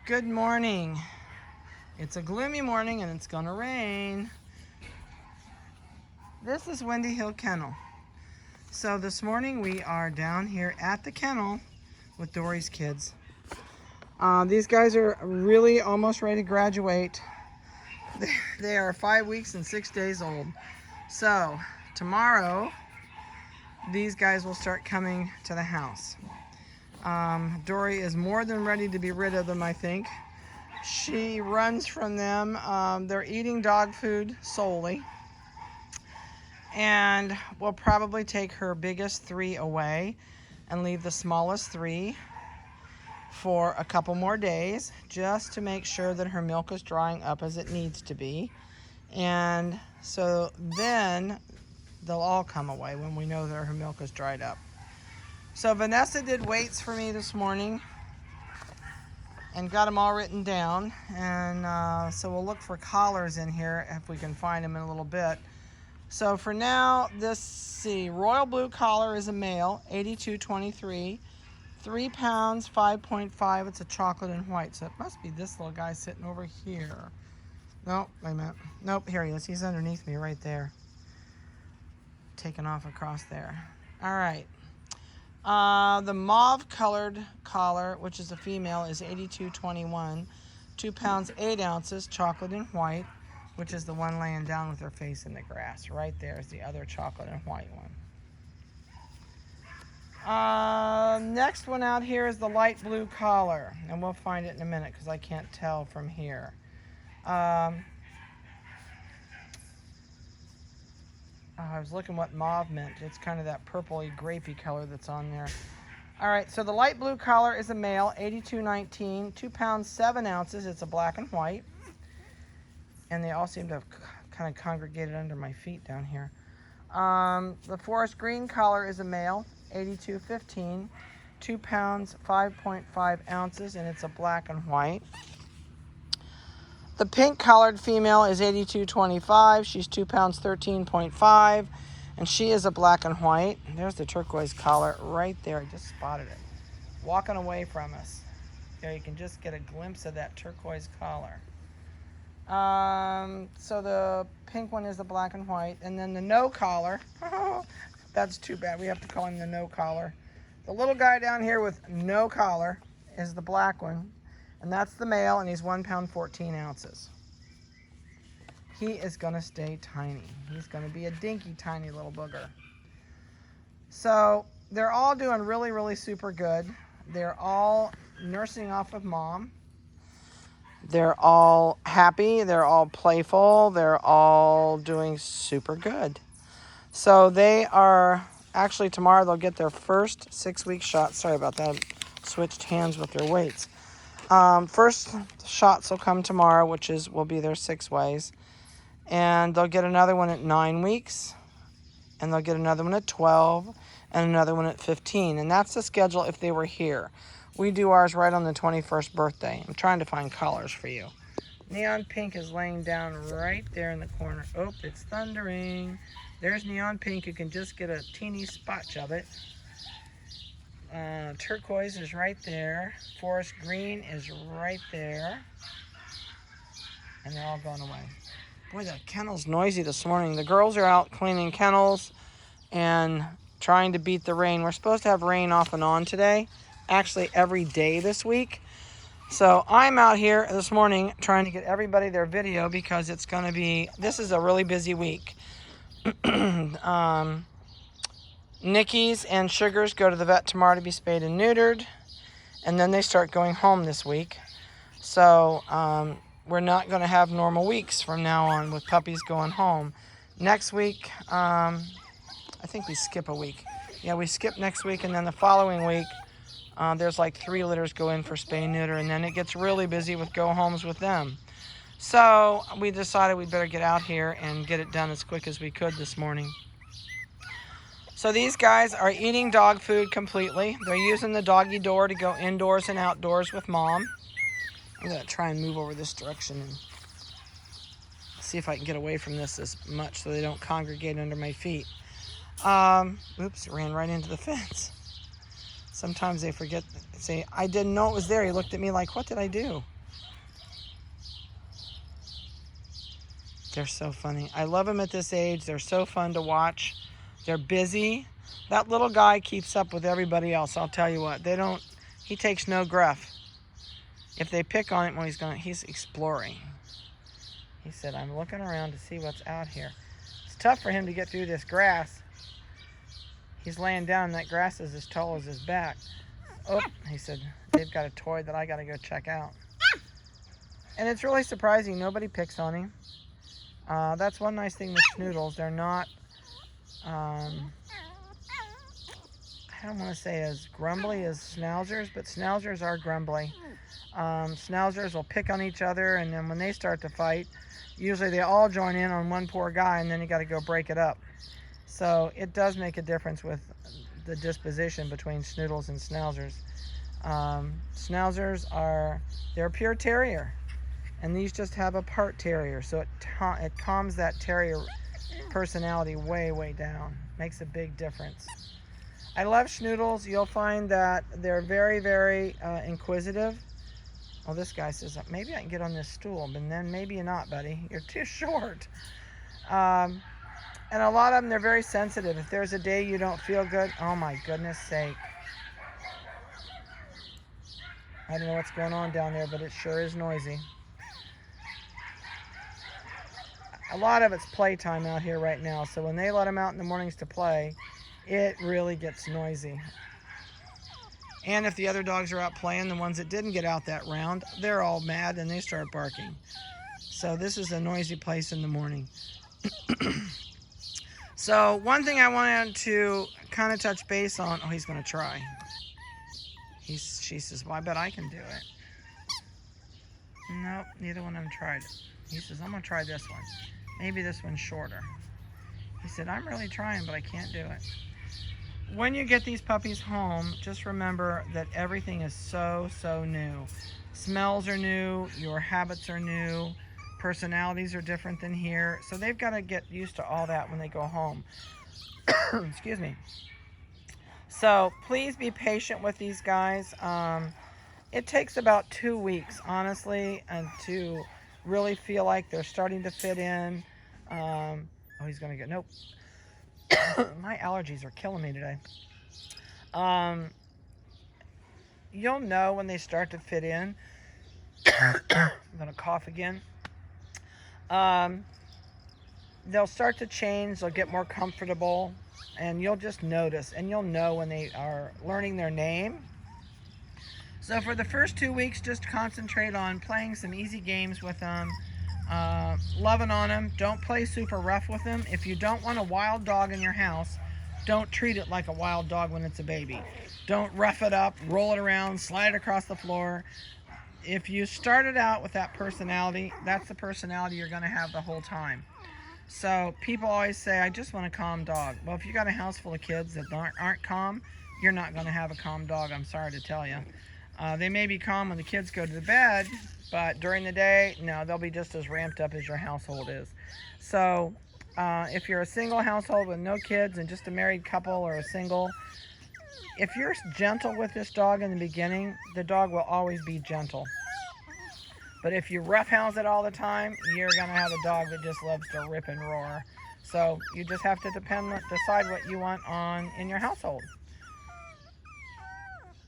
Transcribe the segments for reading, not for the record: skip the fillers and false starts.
Good morning. It's a gloomy morning and it's gonna rain. This is Windy Hill Kennel. So this morning we are down here at the kennel with Dori's kids. These guys are really almost ready to graduate. They are 5 weeks and 6 days old. So tomorrow these guys will start coming to the house. Dori is more than ready to be rid of them, I think. She runs from them. They're eating dog food solely. And we'll probably take her biggest 3 away and leave the smallest 3 for a couple more days, just to make sure that her milk is drying up as it needs to be. And so then they'll all come away when we know that her milk is dried up. So Vanessa did weights for me this morning and got them all written down. And so we'll look for collars in here if we can find them in a little bit. So for now, royal blue collar is a male, 82.23, 3 pounds, 5.5. It's a chocolate and white, so it must be this little guy sitting over here. Nope, wait a minute. Nope, here he is. He's underneath me right there. Taking off across there. All right. The mauve colored collar, which is a female, is 82.21, 2 pounds, 8 ounces, chocolate and white, which is the one laying down with her face in the grass. Right there is the other chocolate and white one. Next one out here is the light blue collar, and we'll find it in a minute because I can't tell from here. I was looking what mauve meant. It's kind of that purpley, grapey color that's on there. All right, so the light blue collar is a male, 82.19, 2 pounds, 7 ounces. It's a black and white. And they all seem to have kind of congregated under my feet down here. The forest green collar is a male, 82.15, 2 pounds, 5.5 ounces, and it's a black and white. The pink collared female is 82.25. She's 2 pounds, 13.5, and she is a black and white. There's the turquoise collar right there. I just spotted it. Walking away from us. There you can just get a glimpse of that turquoise collar. So the pink one is the black and white, and then the no collar. That's too bad. We have to call him the no collar. The little guy down here with no collar is the black one. And that's the male, and he's 1 pound, 14 ounces. He is going to stay tiny. He's going to be a dinky, tiny little booger. So they're all doing really, really super good. They're all nursing off of mom. They're all happy. They're all playful. They're all doing super good. So they are, actually tomorrow they'll get their first 6-week shot. Sorry about that. I switched hands with their weights. First shots will come tomorrow, which will be their 6 ways. And they'll get another one at 9 weeks. And they'll get another one at 12. And another one at 15. And that's the schedule if they were here. We do ours right on the 21st birthday. I'm trying to find collars for you. Neon pink is laying down right there in the corner. Oh, it's thundering. There's neon pink. You can just get a teeny spotch of it. Turquoise is right there. Forest green is right there. And they're all going away. Boy, that kennel's noisy this morning. The girls are out cleaning kennels and trying to beat the rain. We're supposed to have rain off and on today. Actually, every day this week. So I'm out here this morning trying to get everybody their video because it's going to be, this is a really busy week. Nicky's and Sugar's go to the vet tomorrow to be spayed and neutered, and then they start going home this week. So we're not going to have normal weeks from now on with puppies going home. Next week, I think we skip a week. Yeah, we skip next week, and then the following week, there's like 3 litters go in for spay and neuter, and then it gets really busy with go homes with them. So we decided we'd better get out here and get it done as quick as we could this morning. So these guys are eating dog food completely. They're using the doggy door to go indoors and outdoors with mom. I'm going to try and move over this direction and see if I can get away from this as much so they don't congregate under my feet. Oops, ran right into the fence. Sometimes they forget, say, I didn't know it was there. He looked at me like, what did I do? They're so funny. I love them at this age. They're so fun to watch. They're busy. That little guy keeps up with everybody else. I'll tell you what. He takes no gruff. If they pick on him, well, he's exploring. He said, I'm looking around to see what's out here. It's tough for him to get through this grass. He's laying down, and that grass is as tall as his back. Oh, he said, they've got a toy that I got to go check out. And it's really surprising. Nobody picks on him. That's one nice thing with Snoodles. They're not, I don't want to say as grumbly as Schnauzers, but Schnauzers are grumbly. Schnauzers will pick on each other, and then when they start to fight, usually they all join in on one poor guy, and then you got to go break it up. So it does make a difference with the disposition between Snoodles and Schnauzers. Schnauzers they're pure terrier, and these just have a part terrier, so it calms that terrier personality way, way down. Makes a big difference. I love Schnoodles. You'll find that they're very, very inquisitive. Well, this guy says, maybe I can get on this stool, but then maybe you're not, buddy. You're too short. And a lot of them, they're very sensitive. If there's a day you don't feel good, oh my goodness sake. I don't know what's going on down there, but it sure is noisy. A lot of it's playtime out here right now, so when they let them out in the mornings to play, it really gets noisy. And if the other dogs are out playing, the ones that didn't get out that round, they're all mad and they start barking. So this is a noisy place in the morning. So one thing I wanted to kind of touch base on, oh, he's going to try. She says, well, I bet I can do it. Nope, neither one of them tried it. He says, I'm going to try this one. Maybe this one's shorter. He said, I'm really trying, but I can't do it. When you get these puppies home, just remember that everything is so, so new. Smells are new, your habits are new, personalities are different than here. So they've got to get used to all that when they go home. Excuse me. So please be patient with these guys. It takes about 2 weeks, honestly, and to really feel like they're starting to fit in. Oh, he's going to get, nope. My allergies are killing me today. You'll know when they start to fit in. I'm going to cough again. They'll start to change. They'll get more comfortable. And you'll just notice. And you'll know when they are learning their name. So for the first 2 weeks, just concentrate on playing some easy games with them. Loving on them. Don't play super rough with them. If you don't want a wild dog in your house, don't treat it like a wild dog when it's a baby. Don't rough it up, roll it around, slide it across the floor. If you started out with that personality, that's the personality you're going to have the whole time. So people always say, I just want a calm dog. Well, if you got a house full of kids that aren't calm, you're not going to have a calm dog, I'm sorry to tell you. They may be calm when the kids go to bed, but during the day, no, they'll be just as ramped up as your household is. So if you're a single household with no kids and just a married couple or a single, if you're gentle with this dog in the beginning, the dog will always be gentle. But if you roughhouse it all the time, you're going to have a dog that just loves to rip and roar. So you just have to decide what you want in your household.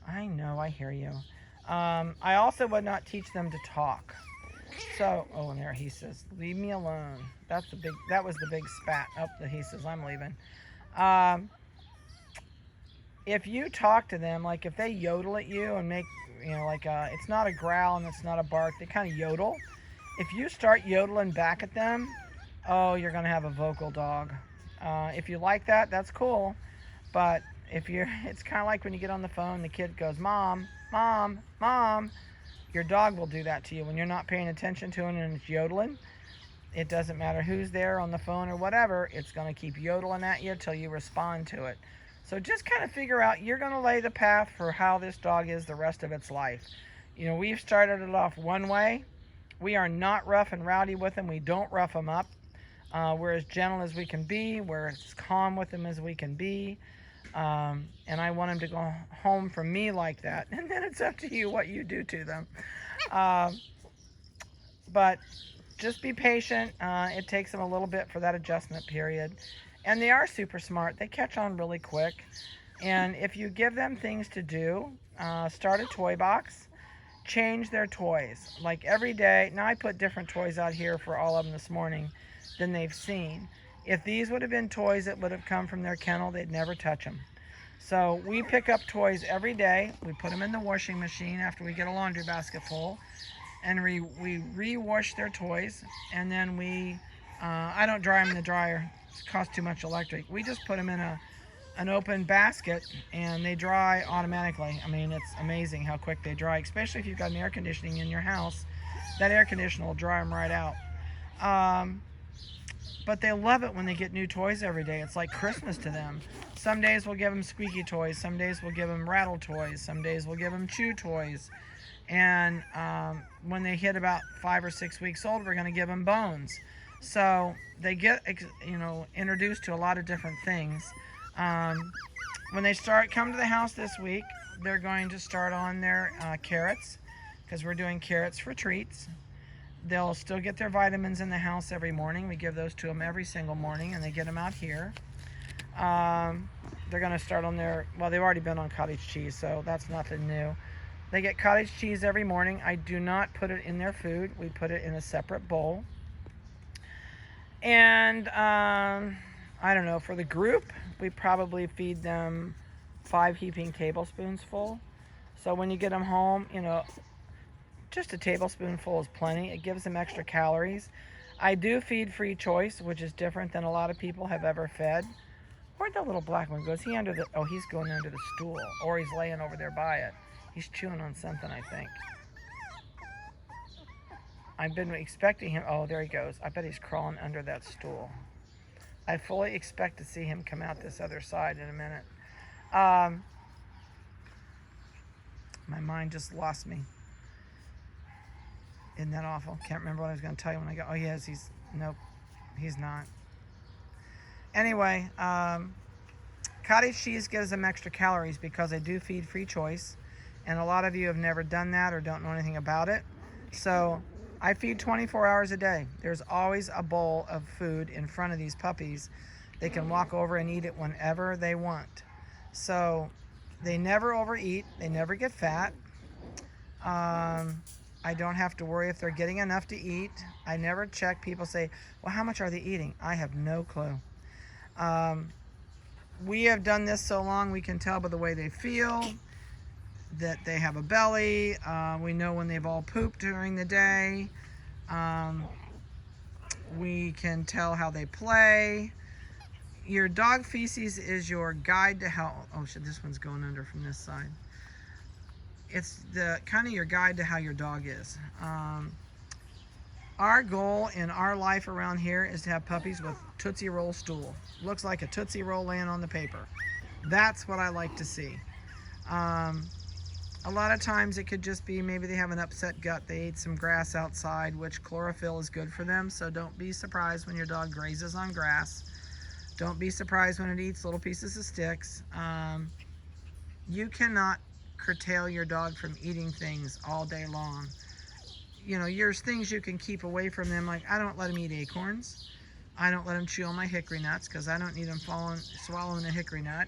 I know, I hear you. I also would not teach them to talk. So, oh, and there he says, leave me alone. That was the big spat. Oh, he says, I'm leaving. If you talk to them, like if they yodel at you and make, it's not a growl and it's not a bark, they kind of yodel. If you start yodeling back at them, oh, you're going to have a vocal dog. If you like that, that's cool. But it's kind of like when you get on the phone, the kid goes, Mom, Mom, Mom. Your dog will do that to you when you're not paying attention to it and it's yodeling. It doesn't matter who's there on the phone or whatever. It's going to keep yodeling at you until you respond to it. So just kind of figure out, you're going to lay the path for how this dog is the rest of its life. We've started it off one way. We are not rough and rowdy with them. We don't rough them up. We're as gentle as we can be. We're as calm with them as we can be. And I want them to go home from me like that. And then it's up to you what you do to them. But just be patient. It takes them a little bit for that adjustment period. And they are super smart. They catch on really quick. And if you give them things to do, start a toy box, change their toys. Like every day, now I put different toys out here for all of them this morning than they've seen. If these would have been toys that would have come from their kennel, they'd never touch them. So we pick up toys every day. We put them in the washing machine after we get a laundry basket full. And we re-wash their toys. And then I don't dry them in the dryer. It costs too much electric. We just put them in an open basket and they dry automatically. I mean, it's amazing how quick they dry, especially if you've got an air conditioning in your house. That air conditioner will dry them right out. But they love it when they get new toys every day. It's like Christmas to them. Some days we'll give them squeaky toys. Some days we'll give them rattle toys. Some days we'll give them chew toys. And when they hit about 5 or 6 weeks old, we're going to give them bones. So they get, introduced to a lot of different things. When they come to the house this week, they're going to start on their carrots, because we're doing carrots for treats. They'll still get their vitamins in the house every morning. We give those to them every single morning, and they get them out here. They're going to start on they've already been on cottage cheese, so that's nothing new. They get cottage cheese every morning. I do not put it in their food. We put it in a separate bowl. And I don't know, for the group, we probably feed them 5 heaping tablespoons full. So when you get them home, just a tablespoonful is plenty. It gives them extra calories. I do feed free choice, which is different than a lot of people have ever fed. Where'd the little black one go? Is he he's going under the stool, or he's laying over there by it. He's chewing on something, I think. I've been expecting him. Oh, there he goes. I bet he's crawling under that stool. I fully expect to see him come out this other side in a minute. My mind just lost me. Isn't that awful? Can't remember what I was going to tell you when I got. Oh, yes, nope, he's not. Anyway, cottage cheese gives them extra calories because they do feed free choice. And a lot of you have never done that or don't know anything about it. So I feed 24 hours a day. There's always a bowl of food in front of these puppies. They can walk over and eat it whenever they want. So they never overeat. They never get fat. I don't have to worry if they're getting enough to eat. I never check. People say, well, how much are they eating? I have no clue. We have done this so long, we can tell by the way they feel that they have a belly. We know when they've all pooped during the day. We can tell how they play. Your dog feces is your guide to how, oh shit, this one's going under from this side. It's the kind of your guide to how your dog is. Our goal in our life around here is to have puppies with Tootsie Roll stool. Looks like a Tootsie Roll laying on the paper. That's what I like to see. A lot of times it could just be maybe they have an upset gut. They ate some grass outside, which chlorophyll is good for them. So don't be surprised when your dog grazes on grass. Don't be surprised when it eats little pieces of sticks. You cannot curtail your dog from eating things all day long. There's things you can keep away from them. Like, I don't let them eat acorns. I don't let them chew on my hickory nuts because I don't need them swallowing a hickory nut.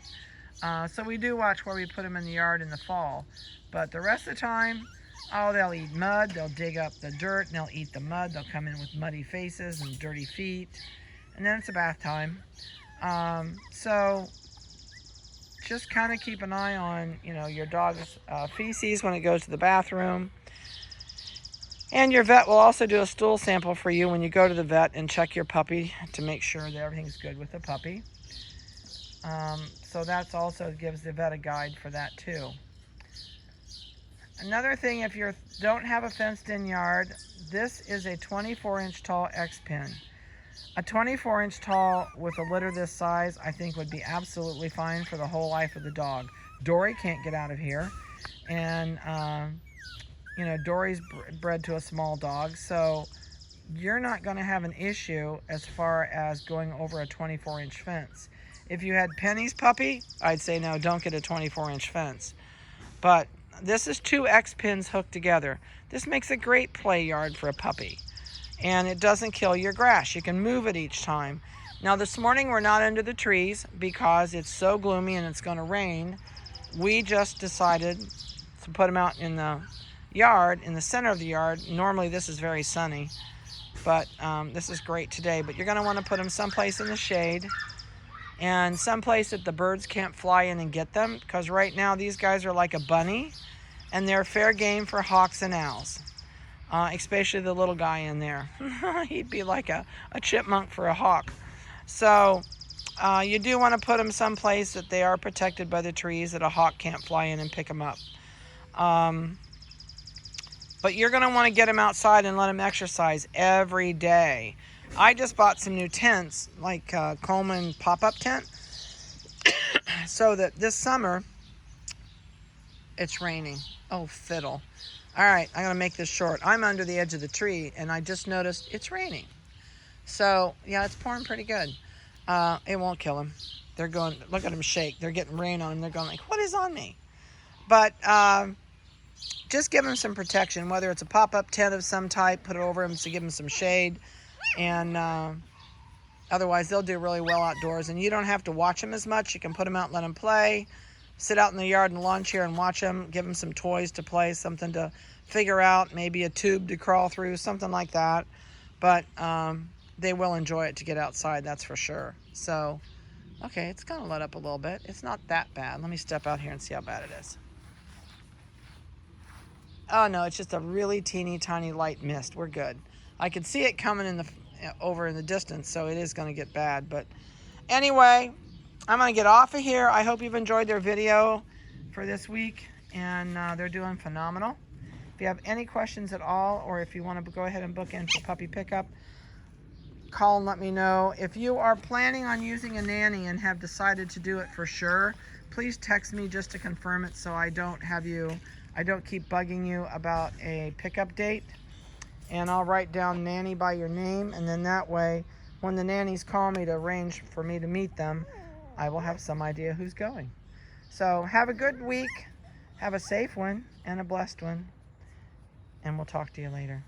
So we do watch where we put them in the yard in the fall. But the rest of the time, they'll eat mud. They'll dig up the dirt and they'll eat the mud. They'll come in with muddy faces and dirty feet. And then it's a bath time. So just kind of keep an eye on, your dog's feces when it goes to the bathroom. And your vet will also do a stool sample for you when you go to the vet and check your puppy to make sure that everything's good with the puppy. So that's also gives the vet a guide for that too. Another thing, if you don't have a fenced-in yard, this is a 24-inch tall X-pin. A 24-inch tall with a litter this size, I think would be absolutely fine for the whole life of the dog. Dori can't get out of here, and Dori's bred to a small dog, so you're not going to have an issue as far as going over a 24-inch fence. If you had Penny's puppy, I'd say no, don't get a 24-inch fence. But this is 2 X-pins hooked together. This makes a great play yard for a puppy. and it doesn't kill your grass. You can move it each time. Now this morning we're not under the trees because it's so gloomy and it's going to rain. We just decided to put them out in the yard, in the center of the yard. Normally this is very sunny, but this is great today. But you're going to want to put them someplace in the shade and someplace that the birds can't fly in and get them, because right now these guys are like a bunny and they're fair game for hawks and owls. Especially the little guy in there. He'd be like a chipmunk for a hawk. So you do want to put them someplace that they are protected by the trees, that a hawk can't fly in and pick them up. But you're going to want to get them outside and let them exercise every day. I just bought some new tents, like Coleman pop-up tent, so that this summer, it's raining. Oh, fiddle. All right, I'm going to make this short. I'm under the edge of the tree, and I just noticed it's raining. So, yeah, it's pouring pretty good. It won't kill them. They're going, look at them shake. They're getting rain on them. They're going like, what is on me? But just give them some protection, whether it's a pop-up tent of some type, put it over them to give them some shade. And otherwise, they'll do really well outdoors. And you don't have to watch them as much. You can put them out and let them play. Sit out in the yard and lawn chair and watch them. Give them some toys to play, something to figure out, maybe a tube to crawl through, something like that. But they will enjoy it to get outside, that's for sure. So, okay, it's going to let up a little bit. It's not that bad. Let me step out here and see how bad it is. Oh, no, it's just a really teeny tiny light mist. We're good. I can see it coming over in the distance, so it is going to get bad. But anyway, I'm going to get off of here. I hope you've enjoyed their video for this week, and they're doing phenomenal. If you have any questions at all, or if you want to go ahead and book in for puppy pickup, call and let me know. If you are planning on using a nanny and have decided to do it for sure, please text me just to confirm it, so I don't keep bugging you about a pickup date. And I'll write down nanny by your name, and then that way, when the nannies call me to arrange for me to meet them, I will have some idea who's going. So have a good week, have a safe one and a blessed one, and we'll talk to you later.